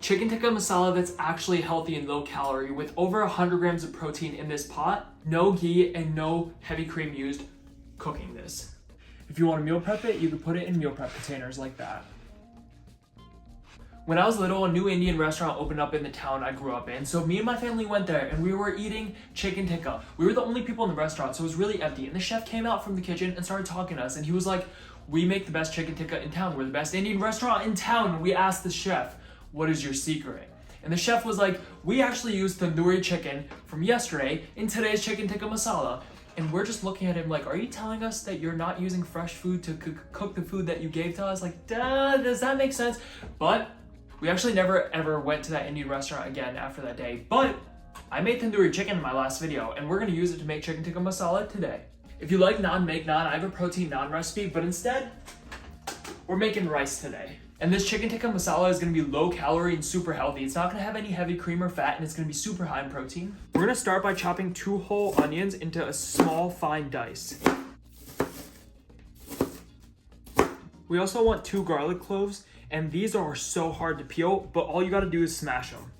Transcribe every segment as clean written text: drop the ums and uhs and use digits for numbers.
Chicken tikka masala that's actually healthy and low calorie with over 100 grams of protein in this pot, no ghee and no heavy cream used cooking this. If you want to meal prep it, you can put it in meal prep containers like that. When I was little, a new Indian restaurant opened up in the town I grew up in. So me and my family went there and we were eating chicken tikka. We were the only people in the restaurant, so it was really empty. And the chef came out from the kitchen and started talking to us. And he was like, we make the best chicken tikka in town. We're the best Indian restaurant in town. And we asked the chef, what is your secret? And the chef was like, we actually use tandoori chicken from yesterday in today's chicken tikka masala. And we're just looking at him like, are you telling us that you're not using fresh food to cook the food that you gave to us? Like, duh, does that make sense? But we actually never ever went to that Indian restaurant again after that day. But I made tandoori chicken in my last video and we're gonna use it to make chicken tikka masala today. If you like naan, make naan. I have a protein naan recipe, but instead, we're making rice today. And this chicken tikka masala is gonna be low calorie and super healthy. It's not gonna have any heavy cream or fat and it's gonna be super high in protein. We're gonna start by chopping 2 whole onions into a small fine dice. We also want 2 garlic cloves, and these are so hard to peel, but all you gotta do is smash them.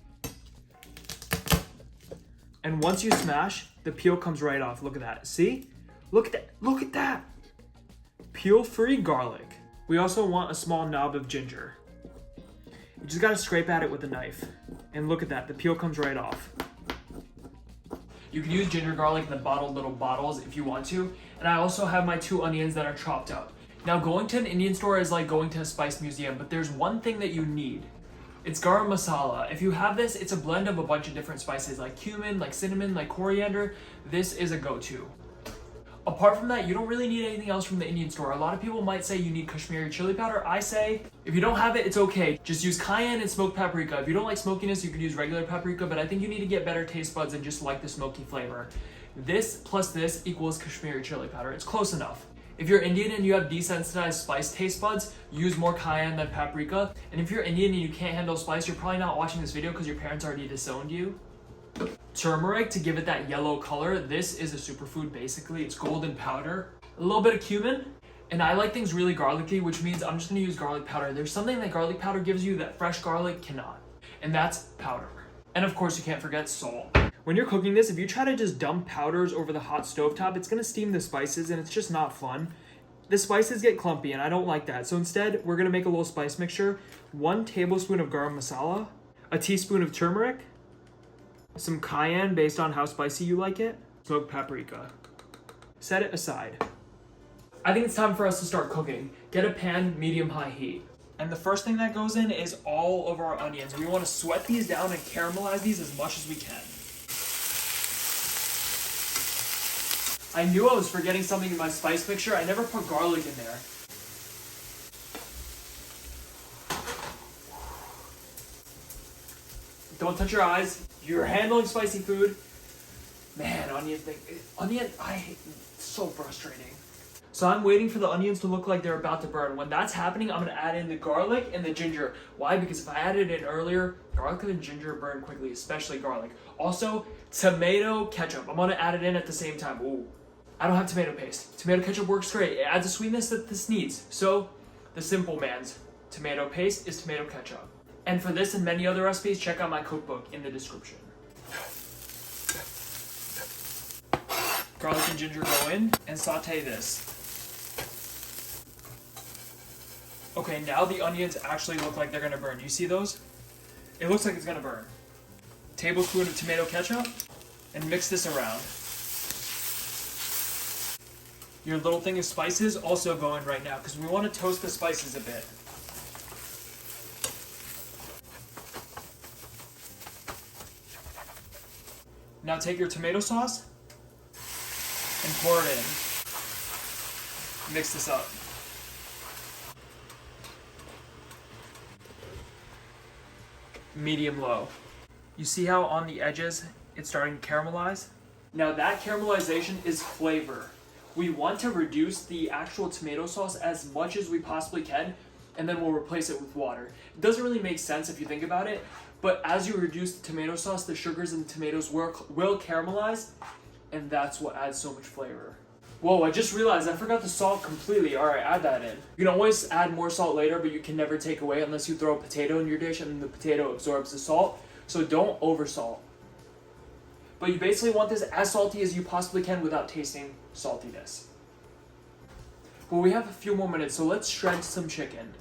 And once you smash, the peel comes right off. Look at that, see? Look at that, look at that! Peel-free garlic. We also want a small knob of ginger. You just gotta scrape at it with a knife. And look at that, the peel comes right off. You can use ginger garlic in the bottled little bottles if you want to. And I also have my 2 onions that are chopped up. Now going to an Indian store is like going to a spice museum, but there's one thing that you need. It's garam masala. If you have this, it's a blend of a bunch of different spices like cumin, like cinnamon, like coriander. This is a go-to. Apart from that, you don't really need anything else from the Indian store. A lot of people might say you need Kashmiri chili powder. I say, if you don't have it, it's okay. Just use cayenne and smoked paprika. If you don't like smokiness, you can use regular paprika, but I think you need to get better taste buds and just like the smoky flavor. This plus this equals Kashmiri chili powder. It's close enough. If you're Indian and you have desensitized spice taste buds, use more cayenne than paprika. And if you're Indian and you can't handle spice, you're probably not watching this video because your parents already disowned you. Turmeric to give it that yellow color. This is a superfood basically. It's golden powder. A little bit of cumin. And I like things really garlicky, which means I'm just gonna use garlic powder. There's something that garlic powder gives you that fresh garlic cannot. And that's powder. And of course you can't forget salt. When you're cooking this, if you try to just dump powders over the hot stovetop, it's gonna steam the spices and it's just not fun. The spices get clumpy and I don't like that. So instead, we're gonna make a little spice mixture. 1 tablespoon of garam masala, a teaspoon of turmeric, some cayenne based on how spicy you like it, smoked paprika. Set it aside. I think it's time for us to start cooking. Get a pan, medium-high heat. And the first thing that goes in is all of our onions. We want to sweat these down and caramelize these as much as we can. I knew I was forgetting something in my spice mixture. I never put garlic in there. Don't touch your eyes. You're handling spicy food. Man, onion, I hate, it's so frustrating. So I'm waiting for the onions to look like they're about to burn. When that's happening, I'm gonna add in the garlic and the ginger. Why? Because if I added it in earlier, garlic and ginger burn quickly, especially garlic. Also, tomato ketchup. I'm gonna add it in at the same time. Ooh, I don't have tomato paste. Tomato ketchup works great. It adds a sweetness that this needs. So, the simple man's tomato paste is tomato ketchup. And for this and many other recipes, check out my cookbook in the description. Garlic and ginger go in and saute this. Okay, now the onions actually look like they're gonna burn. You see those? It looks like it's gonna burn. Tablespoon of tomato ketchup and mix this around. Your little thing of spices also go in right now because we want to toast the spices a bit. Now take your tomato sauce and pour it in. Mix this up. Medium low. You see how on the edges it's starting to caramelize? Now that caramelization is flavor. We want to reduce the actual tomato sauce as much as we possibly can, and then we'll replace it with water. It doesn't really make sense if you think about it, but as you reduce the tomato sauce, the sugars in the tomatoes will caramelize, and that's what adds so much flavor. Whoa, I just realized I forgot the salt completely. All right, add that in. You can always add more salt later, but you can never take away unless you throw a potato in your dish and the potato absorbs the salt. So don't over salt. But you basically want this as salty as you possibly can without tasting saltiness. Well, we have a few more minutes, so let's shred some chicken.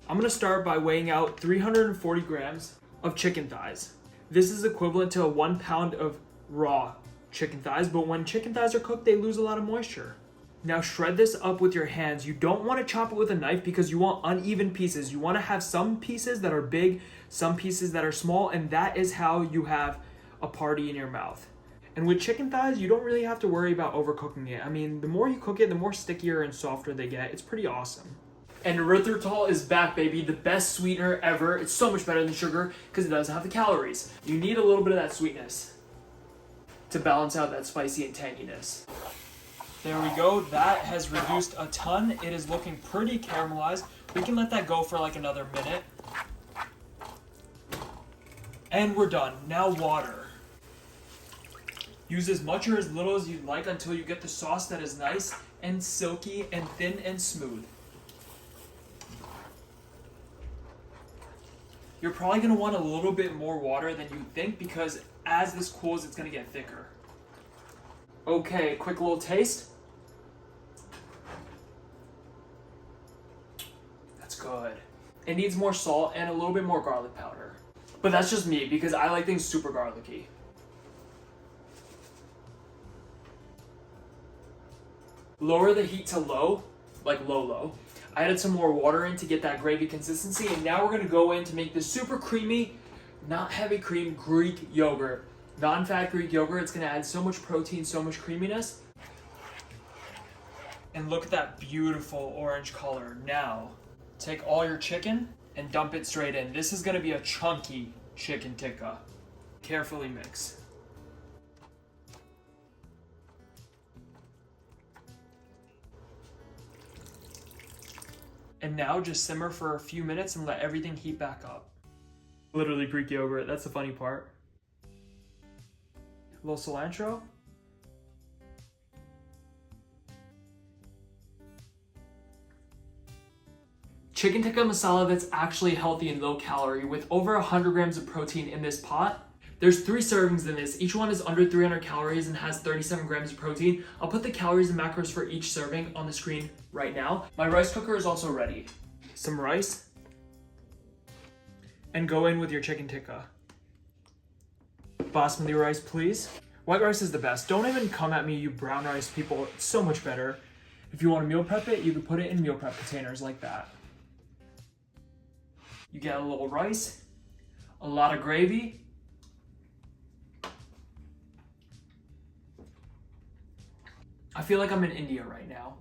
I'm gonna start by weighing out 340 grams of chicken thighs. This is equivalent to 1 pound of raw chicken thighs, but when chicken thighs are cooked, they lose a lot of moisture. Now shred this up with your hands. You don't want to chop it with a knife because you want uneven pieces. You want to have some pieces that are big, some pieces that are small, and that is how you have a party in your mouth. And with chicken thighs, you don't really have to worry about overcooking it. I mean, the more you cook it, the more stickier and softer they get. It's pretty awesome. And erythritol is back, baby. The best sweetener ever. It's so much better than sugar because it doesn't have the calories. You need a little bit of that sweetness to balance out that spicy and tanginess. There we go. That has reduced a ton. It is looking pretty caramelized. We can let that go for like another minute. And we're done. Now water. Use as much or as little as you'd like until you get the sauce that is nice and silky and thin and smooth. You're probably going to want a little bit more water than you think because as this cools, it's going to get thicker. Okay, quick little taste. That's good. It needs more salt and a little bit more garlic powder. But that's just me because I like things super garlicky. Lower the heat to low, like low. I added some more water in to get that gravy consistency, and now we're gonna go in to make this super creamy, not heavy cream Greek yogurt. Non-fat Greek yogurt. It's gonna add so much protein, so much creaminess. And look at that beautiful orange color. Now, take all your chicken and dump it straight in. This is gonna be a chunky chicken tikka. Carefully mix. And now just simmer for a few minutes and let everything heat back up. Literally Greek yogurt, that's the funny part. A little cilantro. Chicken tikka masala that's actually healthy and low calorie with over 100 grams of protein in this pot. There's 3 servings in this. Each one is under 300 calories and has 37 grams of protein. I'll put the calories and macros for each serving on the screen right now. My rice cooker is also ready. Some rice. And go in with your chicken tikka. Basmati rice, please. White rice is the best. Don't even come at me, you brown rice people. It's so much better. If you want to meal prep it, you can put it in meal prep containers like that. You get a little rice, a lot of gravy, I feel like I'm in India right now.